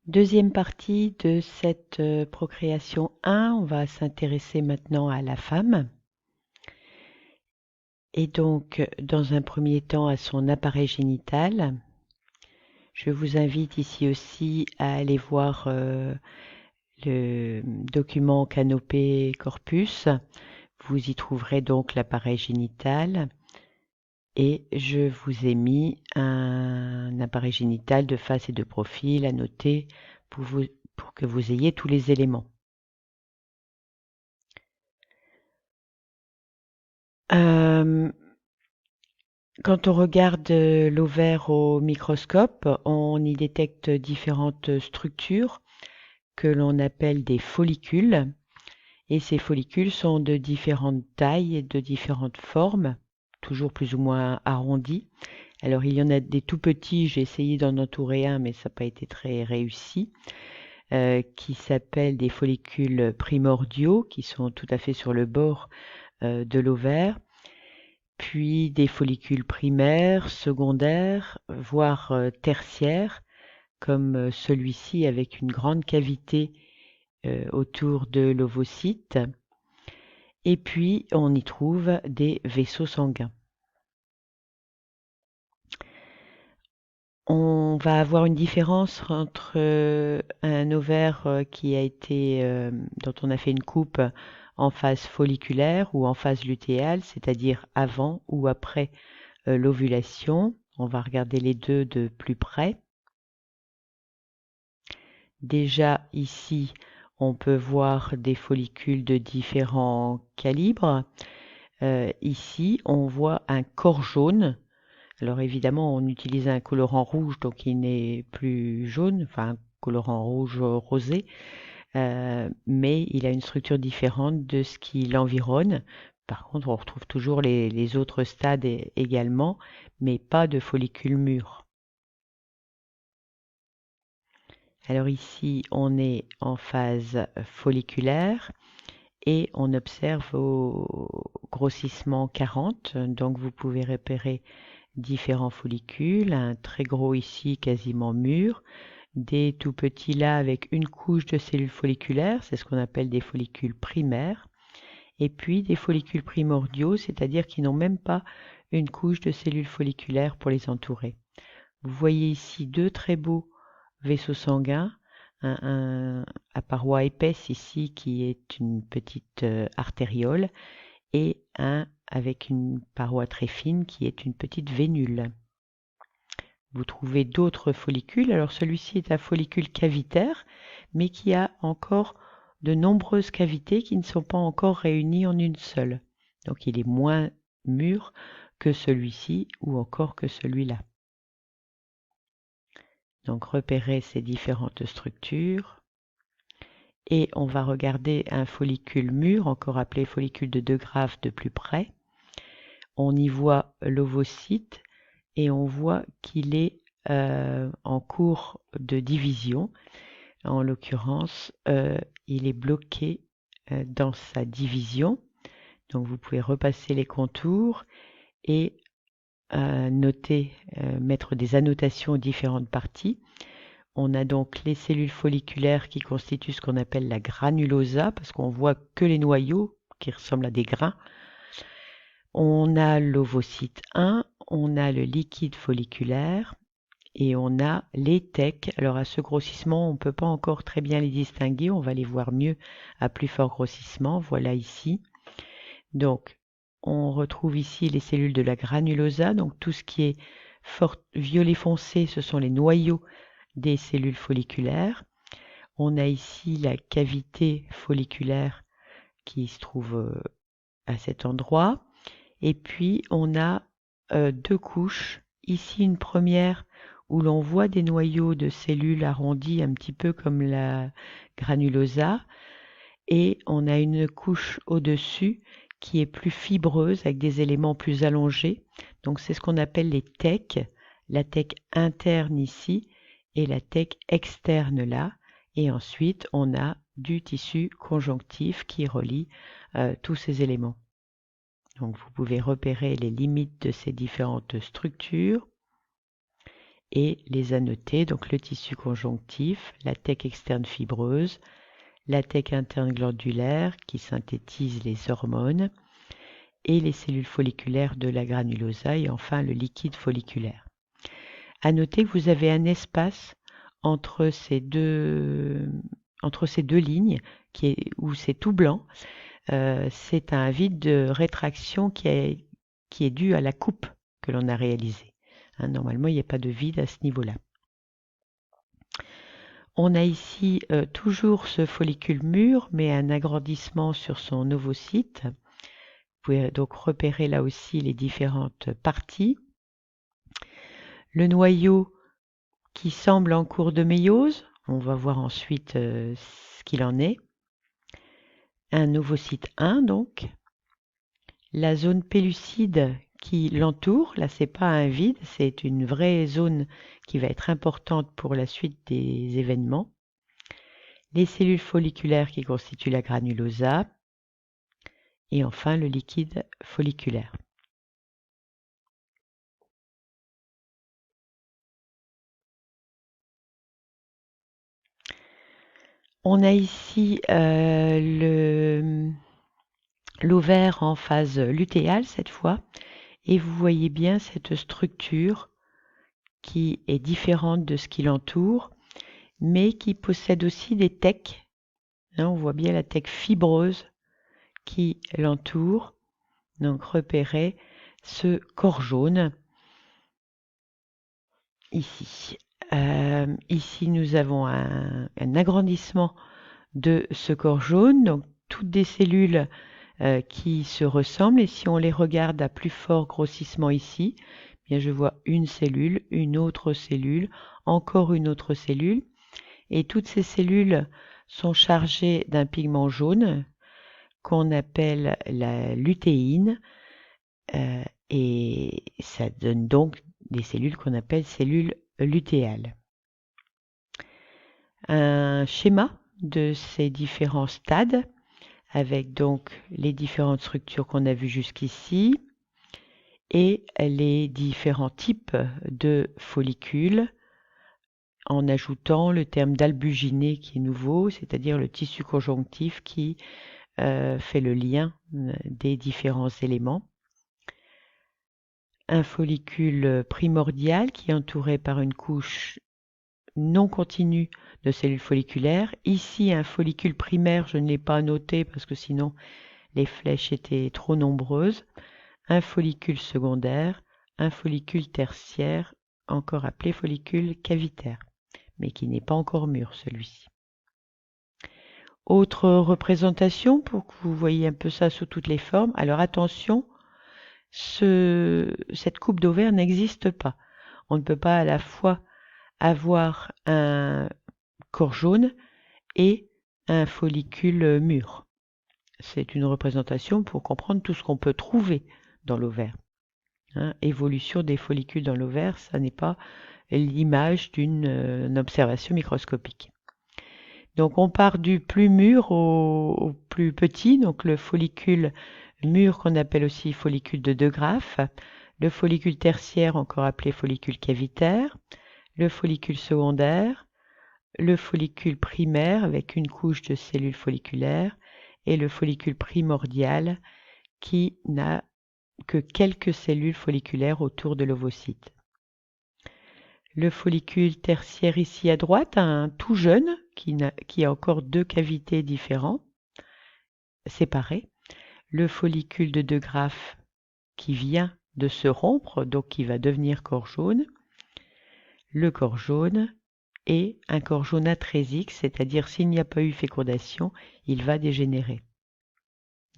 Deuxième partie de cette procréation 1, on va s'intéresser maintenant à la femme et donc dans un premier temps à son appareil génital. Je vous invite ici aussi à aller voir le document Canopée Corpus. Vous y trouverez donc l'appareil génital et je vous ai mis un appareil génital de face et de profil à noter pour que vous ayez tous les éléments. Quand on regarde l'ovaire au microscope, on y détecte différentes structures que l'on appelle des follicules. Et ces follicules sont de différentes tailles et de différentes formes, toujours plus ou moins arrondies. Alors il y en a des tout petits, j'ai essayé d'en entourer un, mais ça n'a pas été très réussi, qui s'appellent des follicules primordiaux, qui sont tout à fait sur le bord de l'ovaire. Puis des follicules primaires, secondaires, voire tertiaires, comme celui-ci avec une grande cavité autour de l'ovocyte. Et puis on y trouve des vaisseaux sanguins. On va avoir une différence entre un ovaire dont on a fait une coupe en phase folliculaire ou en phase lutéale, c'est-à-dire avant ou après l'ovulation. On va regarder les deux de plus près. Déjà ici, on peut voir des follicules de différents calibres. Ici, on voit un corps jaune. Alors évidemment, on utilise un colorant rouge, donc il n'est plus jaune, enfin un colorant rouge rosé, mais il a une structure différente de ce qui l'environne. Par contre, on retrouve toujours les autres stades également, mais pas de follicules mûrs. Alors ici, on est en phase folliculaire et on observe au grossissement 40. Donc vous pouvez repérer différents follicules, un très gros ici quasiment mûr, des tout petits là avec une couche de cellules folliculaires, c'est ce qu'on appelle des follicules primaires, et puis des follicules primordiaux, c'est-à-dire qui n'ont même pas une couche de cellules folliculaires pour les entourer. Vous voyez ici deux très beaux vaisseaux sanguins, à paroi épaisse ici qui est une petite artériole et un avec une paroi très fine qui est une petite vénule. Vous trouvez d'autres follicules, alors celui-ci est un follicule cavitaire mais qui a encore de nombreuses cavités qui ne sont pas encore réunies en une seule. Donc il est moins mûr que celui-ci ou encore que celui-là. Donc repérer ces différentes structures. Et on va regarder un follicule mûr, encore appelé follicule de De Graaf de plus près. On y voit l'ovocyte et on voit qu'il est en cours de division. En l'occurrence, il est bloqué dans sa division. Donc vous pouvez repasser les contours et mettre des annotations aux différentes parties. On a donc les cellules folliculaires qui constituent ce qu'on appelle la granulosa, parce qu'on voit que les noyaux qui ressemblent à des grains. On a l'ovocyte 1, on a le liquide folliculaire et on a les tecs. Alors à ce grossissement, on ne peut pas encore très bien les distinguer, on va les voir mieux à plus fort grossissement. Voilà ici. Donc on retrouve ici les cellules de la granulosa, donc tout ce qui est violet foncé, ce sont les noyaux des cellules folliculaires. On a ici la cavité folliculaire qui se trouve à cet endroit. Et puis on a deux couches. Ici une première où l'on voit des noyaux de cellules arrondis un petit peu comme la granulosa. Et on a une couche au-dessus qui est plus fibreuse avec des éléments plus allongés. Donc c'est ce qu'on appelle les tecs. La tech interne ici et la tech externe là. Et ensuite, on a du tissu conjonctif qui relie tous ces éléments. Donc vous pouvez repérer les limites de ces différentes structures. et les annoter, donc le tissu conjonctif, la thèque externe fibreuse, la thèque interne glandulaire qui synthétise les hormones et les cellules folliculaires de la granulosa et enfin le liquide folliculaire. À noter que vous avez un espace entre ces deux lignes où c'est tout blanc. C'est un vide de rétraction qui est dû à la coupe que l'on a réalisée. Normalement, il n'y a pas de vide à ce niveau-là. On a ici toujours ce follicule mûr, mais un agrandissement sur son ovocyte. Vous pouvez donc repérer là aussi les différentes parties. Le noyau qui semble en cours de méiose, on va voir ensuite ce qu'il en est. Un ovocyte 1 donc. La zone pellucide qui l'entoure, là c'est pas un vide, c'est une vraie zone qui va être importante pour la suite des événements. Les cellules folliculaires qui constituent la granulosa et enfin le liquide folliculaire. On a ici l'ovaire en phase lutéale cette fois et vous voyez bien cette structure qui est différente de ce qui l'entoure mais qui possède aussi des thèques. On voit bien la thèque fibreuse qui l'entoure. Donc repérez ce corps jaune ici. Ici nous avons un agrandissement de ce corps jaune, donc toutes des cellules qui se ressemblent et si on les regarde à plus fort grossissement ici, bien je vois une cellule, une autre cellule, encore une autre cellule et toutes ces cellules sont chargées d'un pigment jaune qu'on appelle la lutéine et ça donne donc des cellules qu'on appelle cellules lutéales. Un schéma de ces différents stades avec donc les différentes structures qu'on a vues jusqu'ici et les différents types de follicules en ajoutant le terme d'albuginé qui est nouveau, c'est-à-dire le tissu conjonctif qui fait le lien des différents éléments. Un follicule primordial qui est entouré par une couche non continue de cellules folliculaires. Ici, un follicule primaire, je ne l'ai pas noté parce que sinon les flèches étaient trop nombreuses. Un follicule secondaire, un follicule tertiaire, encore appelé follicule cavitaire, mais qui n'est pas encore mûr celui-ci. Autre représentation pour que vous voyez un peu ça sous toutes les formes. Alors attention, cette coupe d'ovaire n'existe pas. On ne peut pas à la fois avoir un corps jaune et un follicule mûr. C'est une représentation pour comprendre tout ce qu'on peut trouver dans l'ovaire. Évolution des follicules dans l'ovaire, ça n'est pas l'image d'une observation microscopique. Donc on part du plus mûr au plus petit, donc le follicule mûr qu'on appelle aussi follicule de De Graaf, le follicule tertiaire encore appelé follicule cavitaire, le follicule secondaire, le follicule primaire avec une couche de cellules folliculaires et le follicule primordial qui n'a que quelques cellules folliculaires autour de l'ovocyte. Le follicule tertiaire ici à droite, un tout jeune qui a encore deux cavités différentes, séparées. Le follicule de De Graaf qui vient de se rompre, donc qui va devenir corps jaune. Le corps jaune et un corps jaune atrésique, c'est-à-dire s'il n'y a pas eu fécondation, il va dégénérer.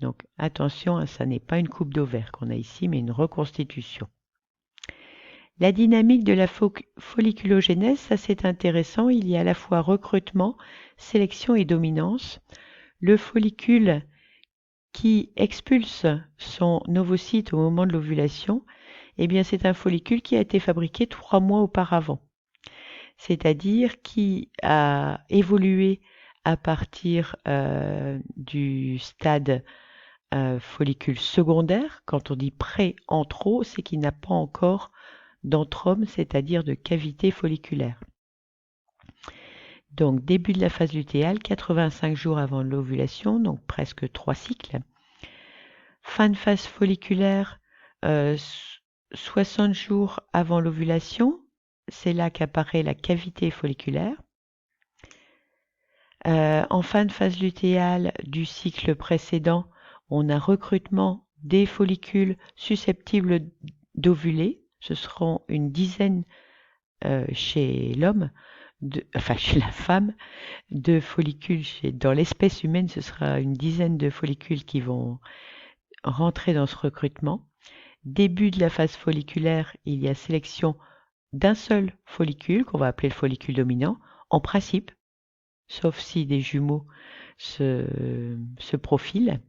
Donc attention, ça n'est pas une coupe d'ovaire qu'on a ici, mais une reconstitution. La dynamique de la folliculogénèse, ça c'est intéressant, il y a à la fois recrutement, sélection et dominance. Le follicule qui expulse son ovocyte au moment de l'ovulation, eh bien c'est un follicule qui a été fabriqué 3 mois auparavant. C'est-à-dire qui a évolué à partir du stade follicule secondaire. Quand on dit pré-antro, c'est qu'il n'a pas encore d'antrome, c'est-à-dire de cavité folliculaire. Donc début de la phase lutéale, 85 jours avant l'ovulation, donc presque 3 cycles. Fin de phase folliculaire, 60 jours avant l'ovulation, c'est là qu'apparaît la cavité folliculaire. En fin de phase lutéale du cycle précédent, on a recrutement des follicules susceptibles d'ovuler. Ce seront une dizaine chez l'homme, chez la femme, de follicules. Dans l'espèce humaine, ce sera une dizaine de follicules qui vont rentrer dans ce recrutement. Début de la phase folliculaire, il y a sélection d'un seul follicule, qu'on va appeler le follicule dominant, en principe, sauf si des jumeaux se profilent.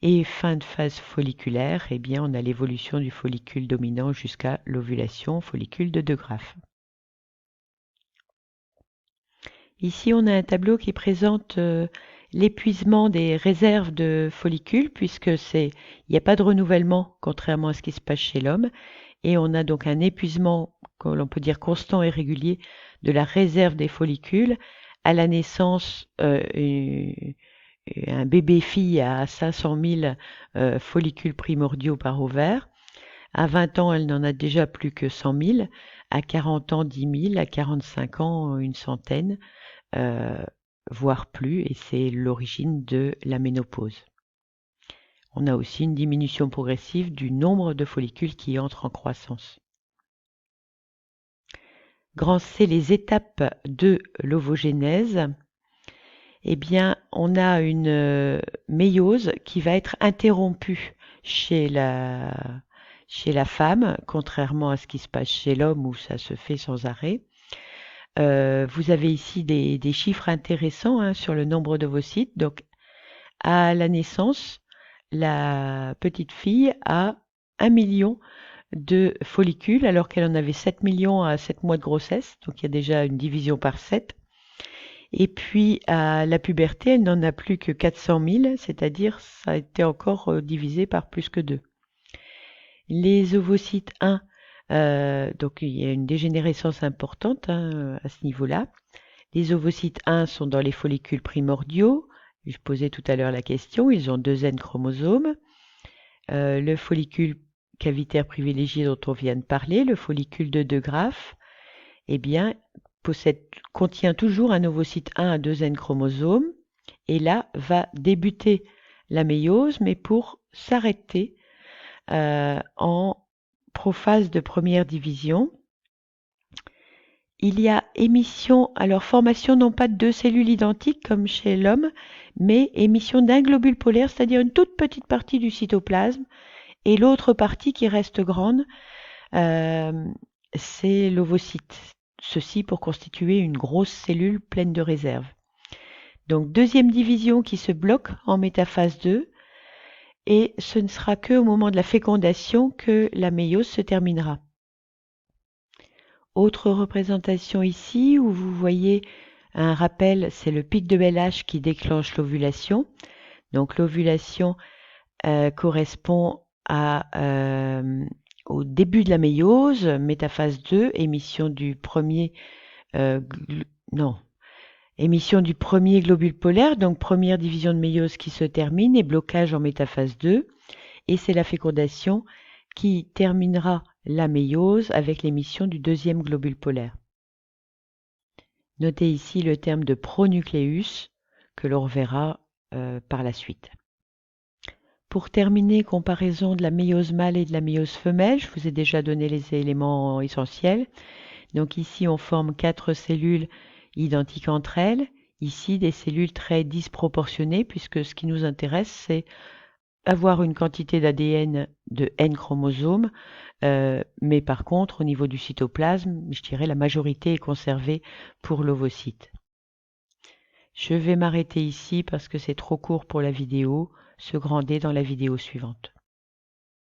Et fin de phase folliculaire, eh bien, on a l'évolution du follicule dominant jusqu'à l'ovulation, follicule de De Graaf. Ici, on a un tableau qui présente l'épuisement des réserves de follicules, puisque il n'y a pas de renouvellement, contrairement à ce qui se passe chez l'homme, et on a donc un épuisement, que l'on peut dire constant et régulier, de la réserve des follicules. À la naissance, un bébé fille a 500 000 follicules primordiaux par ovaire. À 20 ans, elle n'en a déjà plus que 100 000. À 40 ans, 10 000. À 45 ans, une centaine, voire plus. Et c'est l'origine de la ménopause. On a aussi une diminution progressive du nombre de follicules qui entrent en croissance. Grand C, les étapes de l'ovogénèse. Eh bien, on a une méiose qui va être interrompue chez la femme, contrairement à ce qui se passe chez l'homme où ça se fait sans arrêt. Vous avez ici des chiffres intéressants sur le nombre d'ovocytes. Donc, à la naissance, la petite fille a 1 million de follicules alors qu'elle en avait 7 millions à 7 mois de grossesse. Donc, il y a déjà une division par 7. Et puis à la puberté, elle n'en a plus que 400 000, c'est-à-dire ça a été encore divisé par plus que 2. Les ovocytes 1, donc il y a une dégénérescence importante à ce niveau-là. Les ovocytes 1 sont dans les follicules primordiaux. Je posais tout à l'heure la question, ils ont 2 N chromosomes. Le follicule cavitaire privilégié dont on vient de parler, le follicule de De Graaf, eh bien, contient toujours un ovocyte 1 à 2 N chromosomes, et là va débuter la méiose, mais pour s'arrêter en prophase de première division. Il y a formation non pas de 2 cellules identiques comme chez l'homme, mais émission d'un globule polaire, c'est-à-dire une toute petite partie du cytoplasme, et l'autre partie qui reste grande, c'est l'ovocyte. Ceci pour constituer une grosse cellule pleine de réserves. Donc deuxième division qui se bloque en métaphase 2, et ce ne sera qu'au moment de la fécondation que la méiose se terminera. Autre représentation ici où vous voyez un rappel, c'est le pic de Bell H qui déclenche l'ovulation. Donc l'ovulation correspond au début de la méiose, métaphase 2, émission du premier globule polaire, donc première division de méiose qui se termine et blocage en métaphase 2, et c'est la fécondation qui terminera la méiose avec l'émission du deuxième globule polaire. Notez ici le terme de pronucléus que l'on reverra par la suite. Pour terminer, comparaison de la méiose mâle et de la méiose femelle, je vous ai déjà donné les éléments essentiels. Donc ici, on forme 4 cellules identiques entre elles. Ici, des cellules très disproportionnées, puisque ce qui nous intéresse, c'est avoir une quantité d'ADN de N chromosomes, mais par contre, au niveau du cytoplasme, je dirais la majorité est conservée pour l'ovocyte. Je vais m'arrêter ici parce que c'est trop court pour la vidéo. Se grander dans la vidéo suivante.